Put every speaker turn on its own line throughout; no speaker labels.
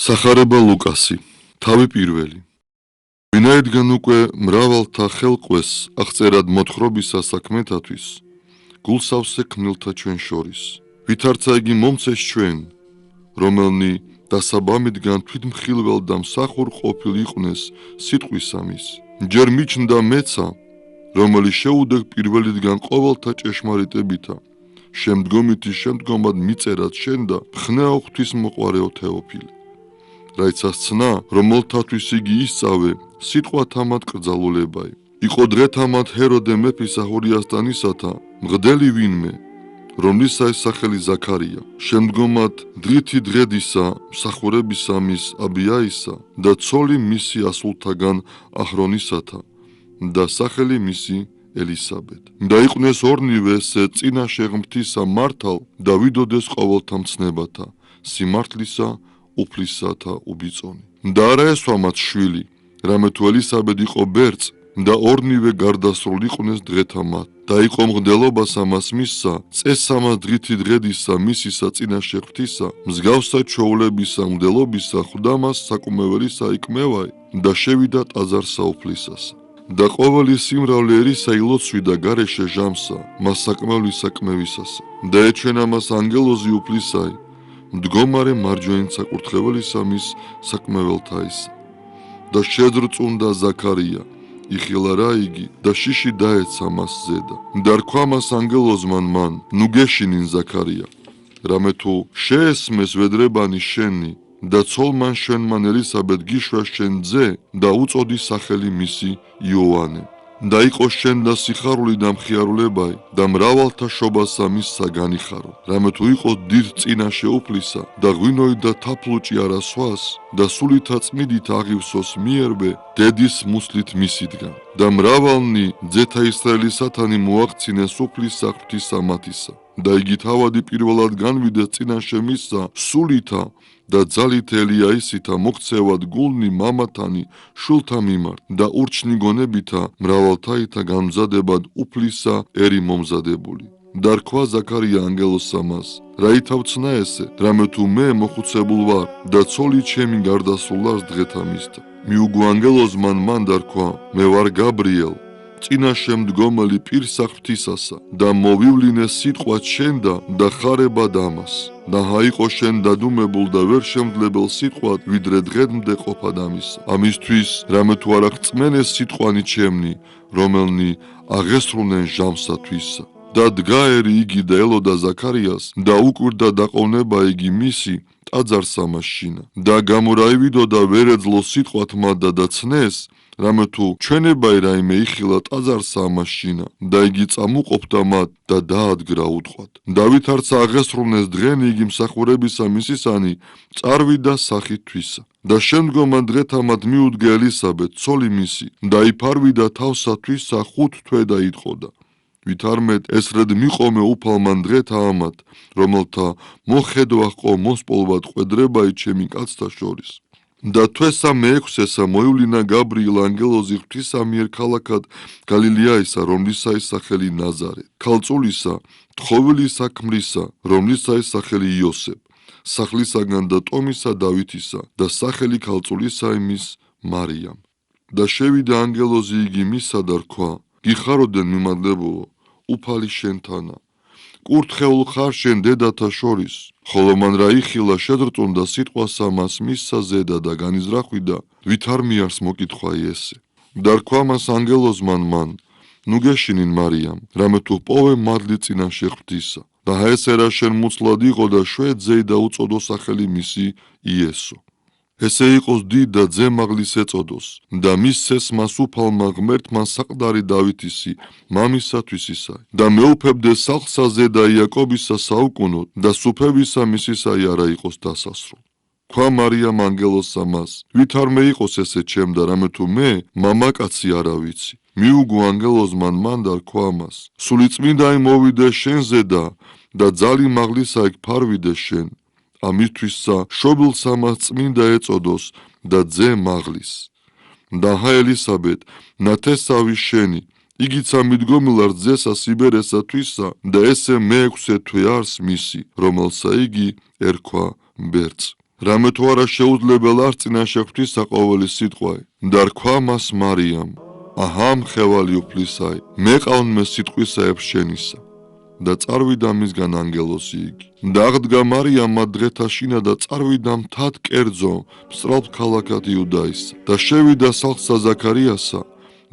სახარება ლუკასი, თავი პირველი. ვინაიდან უკვე მრავალთა ხელყვეს აღწერად მოთხრობისა საქმეთათვის, გულსავსე ქმნილთა ჩვენ შორის, ვითარცა იგი მომცეს ჩვენ, რომელნი დასაბამიდან თვითმხილველ და მსახურ ყოფილ იყვნენ სიტყვისამის. ჯერ მიჩნდა მეცა, რომელიც შეუდგ პირველიდან ყოველთა ჭეშმარიტებითა, შემდგომითი შემდგომად მიწერად შენდა ხნეო ღვთისმოყვარეო თეოფილე. რაიცას ცნა, რომელთათვის იგი ისწავე, სიტყვათამად კრძალულებაი. იყო დღეთამად ჰეროდე მეფის ახურიასტანისათა მღდელი ვინმე, რომლისა სახელი ზაქარია, შემდგომად დღითი დღედისა, მსახურებისა მის აბიაისა და ცოლი მისი ასულთაგან აჰრონისათა და სახელი მისი ელისაბედ. და იყვნენ ორნივე წინა შეღმრთისა მართალ და ვიდოდეს ყოველთა მცნებათა, სიმართლისა უფლისათა უბიწონი. და არა ესვამაც შვილი, რამე თუ ელისაბედ იყო ბერწ და ორნივე გარდასრულ იყვნენ დღეთამად. და იყო მღდელობას ამას მისცა, წესამას დღითი დღედისა მისისა წინა შეღრთისა, მსგავსად ჩვეულებისა მგდელობისა ხვდამას საკუმეველისა იკმევაი და შევიდა ტაძარსა უფლისასა. და ყოველი სიმრავლე ერისა ილოცვიდა გარეშე ჟამსა, მას საკმევლის საკმევისასა. და ეჩვენა მას ანგელოზი უფლისაი, მდგომარე მარჯვენით საკურთხეველისა მის საკმეველთაისა. და შეძრწუნდა ზაქარია, იხილა რა იგი და შიში დაეცა მას ზედა. და რქვა მას ანგელოზმან მან, ნუ გეშინინ ზაქარია, რამე თუ შეესმეს ვედრებანი შენი და ცოლმან შენმან ელისაბედ გიშვა შენ ძე და უწოდი სახელი მისი იოანე. და იყო შენ და სიხარული და მხიარულებაი და მრავალთა შობასა მისსა განიხარო, რამე თუ იყო დიდ წინაშე უფლისა და ღვინოი და თაფლუჭი არა სვას და სულითა წმიდით აღივსოს მიერბე დედის მუსლით მისიდგან. და მრავალნი ძეთა ისრაელისათანი მოაღწინეს უფლისა ღვთისა მათისა. და იგი თავადი პირველად განვიდეს წინაშე მისსა სულითა და ძალით ელიაისითა მოქცევად გულნი მამათანი შულთა მიმართ და ურჩნი გონებითა მრავალთაითა გამზადებად უფლისა ერი მომზადებული. და რქვა ზაქარია ანგელოზსა მას, რაითავცნა ესე, რამე თუ მე მოხუცებულ ვარ და ცოლი ჩემი გარდასრულას დღეთა მისთა. მიუგო ანგელოზმან მან და რქვა, მე ვარ გაბრიელ, წინაშე მდგომელი პირსა ღვთისასა და მოვივლინე სიტყვა შენდა და ხარებად ამას. და იყო შენ დადუმებულ და ვერ შემძლებელ სიტყვად, ვიდრე დღემდე ყოფად ამისა. ამისთვის, რამე თუ არ აღწმენეს სიტყვანი ჩემნი, რომელნი აღესრულნენ ჟამსათვისა. და დგაერი იგი და ელოდა ზაქარიას და უკვირდა დაყოვნება იგი მისი ტაძარსა მასშინა. და გამორაივიდო და ვერ ეძლო სიტყვათმა და ცნეს, რამე თუ ჩვენებაი რაიმე იხილა ტაძარსა ამასშინა და იგი წამუყოფდა მათ და დაადგრა უთყვად. და ვითარცა აღესრულნეს დღენი იგი მსახურებისა მისისანი, წარვიდა სახით თვისა. და შემდგომად დღეთამად მიუდგა ელისაბედ ცოლი მისი და იფარვიდა თავსა თვისა 5 თვე და იტყოდა. ვითარმეთ ესრედ მიყომე უფალმან დღეთა ამათ, რომელთა მოხედვა ყო მოსპოლვად ყვედრებაი ჩემი კაცთა შორის. და თვესა მე-6-ესა მოივლინა გაბრიელ ანგელოზი ღვთისა მიერ ქალაქად გალილეაისა, რომლისა სახელი ნაზარე, ქალწულისა, თხოვილისა ქმრისა, რომლისა სახელი იოსებ, სახლისაგან და ტომისა დავითისა და სახელი ქალწულისა იმის მარიამ. და შევიდა ანგელოზი იგი მისა და რქვა, გიხაროდენ მიმადლებულო, უფალი შენთანა, კურთხეულ ხარ შენ დედათა შორის, ხოლო მან რა იხილა შეძრწუნდა სიტყვასა მას მისსა ზედა და განიზრახვიდა, ვითარ მიარს მოკითხვა ესე. და რქვა მას ანგელოზმან მან, ნუ გეშინინ მარიამ, რამე თუ პოვე მადლი წინაშე ღვთისა. და ესე რა შენ მუცლად იყო და შვედ ძე და უწოდო სახელი მისი იესო. ესე იყოს დიდ და ძემაღლის ეწოდოს და მისცეს მას უფალმა ღმერთმა საყდარი დავითისი მამისათვის ისა და მეუფებდეს სახლსა ზედა იაკობისა საუკუნოდ და სუფევისა მისისაი არა იყოს დასასრულ. ქვა მარიამ ანგელოზსა მას, ვითარ მე იყოს ესე ჩემ და რამე თუ მე მამაკაცი არა ვიცი. მიუგო ანგელოზმან მან და რქვა მას, სული წმინდაი მოვიდე შენზე და ძალი მაღლისა იქ ფარვიდე შენ. ამისთვისა შობილსა მას წმინდა ეწოდოს და ძე მაღლის. და ელისაბედ ნათესავი შენი, იგიცა მიდგომილარ ძესა სიბერესა თვისა და ესე მე-6 თვე არს მისი, რომელსა იგი ერქვა ბერწ. რამე თუ არა შეუძლებელ არ წინაშე ღვთისა ყოველი სიტყვაი და რქვა მას მარიამ აჰა მხევალი უფლისაი მეყავნმე სიტყვისაებ შენისა და წარვიდა მისგან ანგელოზი იგი და აღდგა მარიამმა დღეთა შინა და წარვიდა მთად კერძო მსწრალ ქალაქად იუდაისა და შევიდა სახლსა ზაქარიასა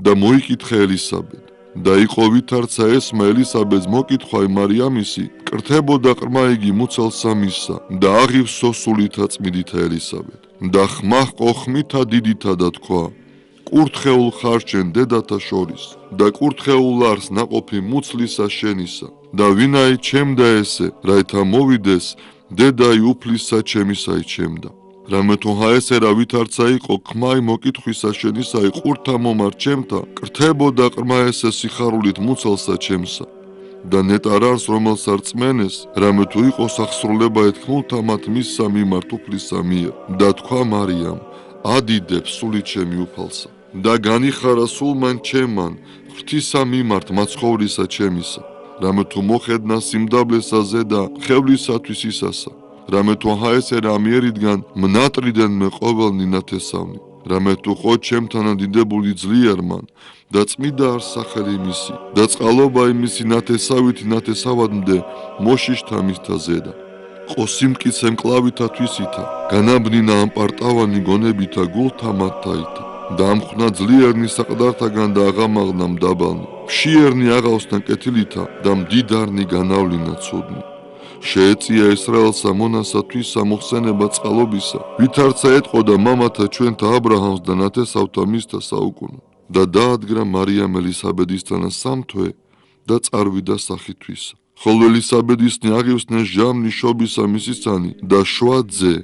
და მოიკითხა ელისაბედ და იყო ვითარცა ესმა ელისაბედს მოკითხვა მარიამისი კრთებოდა ყრმა იგი მუცელსა მისსა და აღივ სოსულითა წმიდითა ელისაბედ და ხმახ ყოხმითა დიდითა და თქვა კურთხეულ ხარ შენ დედათა შორის და კურთხეულ არს ნაყოფი მუცლისა შენისა და ვინაი ჩემდა ესე რათა მოვიდეს დედაი უფლისა ჩემისაი ჩემდა რამე თუ ესე რა ვითარცა იყო ხმაი მოკითხვისა შენისაი ყურთა მომარ ჩემთა კრთებოდა ყრმა ესე სიხარულით მუცელსა ჩემსა და ნეტარ არს რომელსაც რწმენეს რამე თუ იყოს აღსრულება ეთქმულთა მათ მისსა მიმართ უფლისა მიერ და თქვა მარიამ ადიდებ სული ჩემი უფალსა და განიხარა სულმან ჩემან ღვთისა მიმართ მაცხოვრისა ჩემისა რამე თუ მოხედნა სიმდაბლესა ზედა ხევლისათვის ისასა რამე თუ ესე რა მიერიდან მნატრიდენმე ყოველნი ნათესავნი რამე თუ ხო ჩემთანა დიდებული ძლიერმან და წმიდა არ სახელი მისი და წყალობა იმისი ნათესავითი ნათესავადმდე მოშიშთა მისთა ზედა ყოსიმკიცე მკლავითა თვისითა განაბნინა ამპარტავანი გონებითა გულთა მათთაითა და ამხნა ძლიერნი საყდართაგან და აღამაღნა მდაბალნი ფშიერნი აღავსნა კეთილითა და მდიდარნი განავლინა ცუდნი შეეწია ისრაელსა მონასა თვისა მოხსენება წყალობისა ვითარცა ეტყოდა მამათა ჩვენთა აბრაჰამს და ნათესავთა მისთა საუკუნო და დაადგრა მარიამ ელისაბედისთანა სამთვე და წარვიდა სახითვისა ხოლო ელისაბედისნი აღივსნეს ჟამნი შობისა მისისანი და შვა ძე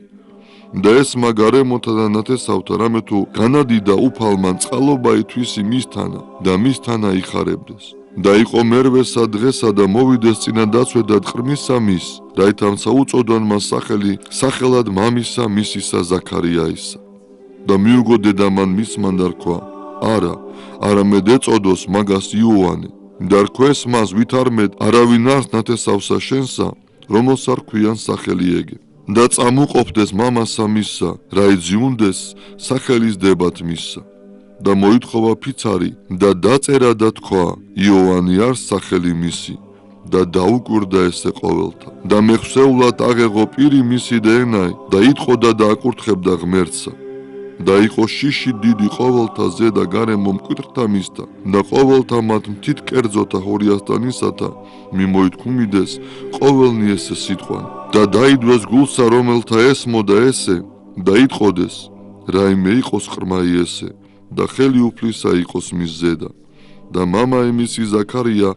და ესმა გარემოთა და ნათესავთა რამე თუ განადიდა უფალმან წყალობა ითვისი მისთანა და მისთანა იხარებდეს და იყო მერვესა დღესა და მოვიდეს წინა დაცვედად ყრმისა მის რაითამცა უწოდონ მას სახელი სახელად მამისა მისისა ზაქარიაისა და მიუგო დედამან მისმან და რქვა არა არამედ ეწოდოს მაგას იოანე და რქვეს მას ვითარმედ არავინ არს ნათესავსა შენსა რომელსა რქვიან სახელი ეგე და წამუყოფდეს მამასა მისსა რა იძიუნდეს სახელის დებათ მისსა და მოითხოვა ფიცარი და დაწერა და თქვა იოანე არის სახელი მისი და დაუკვირდა ესე ყოველთა და მეხსეულად აღეღო პირი მისი და ენაი და იტყოდა და აკურთხებდა ღმერთსა და იყო შიში დიდი ყოველთა ზედა გარემო მკვირთა მისთა და ყოველთა მათ მთით კერძოთა ჰორიასტანისათა მიმოითქმიდეს ყოველნი ესე სიტყვანი და დაიდვეს გულსა რომელთა ესმოდა ესე და იტყოდეს რაიმე იყოს ყრმაი ესე და ხელი უფლისა იყოს მის ზედა და მამა იმისი ზაქარია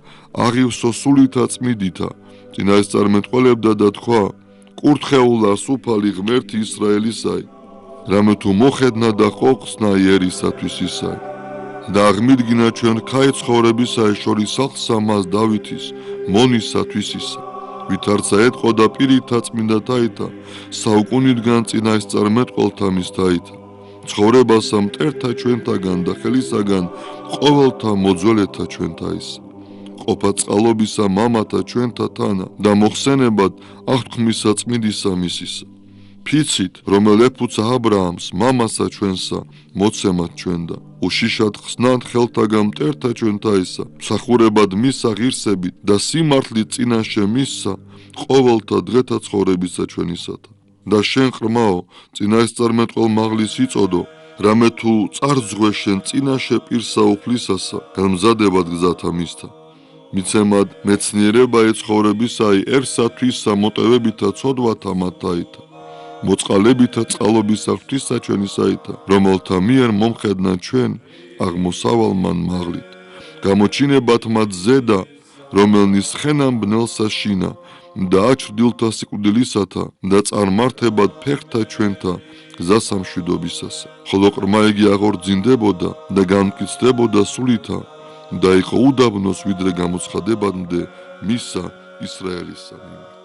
აღივსო სულითა წმიდითა წინასწარმეტყველებდა და თქვა კურთხეულა სუფალი ღმერთი ისრაელისაი რამე თუ მოხედნა და ყოყსნა იერისათვის ისაი და აღმიდგინა ჩვენ ქაი ცხოვრებისაი შორის სახლსა მას დავითის მონისათვის ისა ვითარცა ეტყოდა პირითა წმინდათაითა საუკუნიდან წინასწარმეტყველთა მისთაითა ცხოვრებასა მტერთა ჩვენთაგან და ხელისაგან ყოველთა მოძველეთა ჩვენთა ის ყოფა წყალობისა მამათა ჩვენთა თანა და მოხსენებად აღთქმისა წმიდისა მისისა ფიცით რომელ ეფუცა აბრაამს მამასა ჩვენსა მოცემად ჩვენდა უშიშად ხსნად ხელთაგან მტერთა ჩვენთა ისა მსახურებად მისა ღირსებით და სიმართლით წინაშე მისსა ყოველთა დღეთა ცხოვრებისა ჩვენისათა და შენ ყრმაო წინასწარმეტყველ მაღლის იწოდო რამე თუ წარძღვე შენ წინაშე პირსა უფლისასა გამზადებად გზათა მისთა მიცემად მეცნიერება ეცხოვრებისაიერსათვისა მოტევებითა ცოდვათა მათაითა მოწყალებითა წყალობისა ღვთისა ჩვენისაითა რომელთა მიერ მომხედნა ჩვენ აღმოსავალმან მაღლით გამოჩინებათ მათ ზედა რომელნის ხენამ ბნელსა შინა და აჩრდილთა სიკვდილისათა და წარმართებად ფეხთა ჩვენთა გზასამშვიდობისასა ხოლო ყრმა იგი აღორძინდებოდა და განმკიცდებოდა სულითა და იყო უდაბნოს ვიდრე გამოცხადებამდე მისა ისრაელისა მიმართ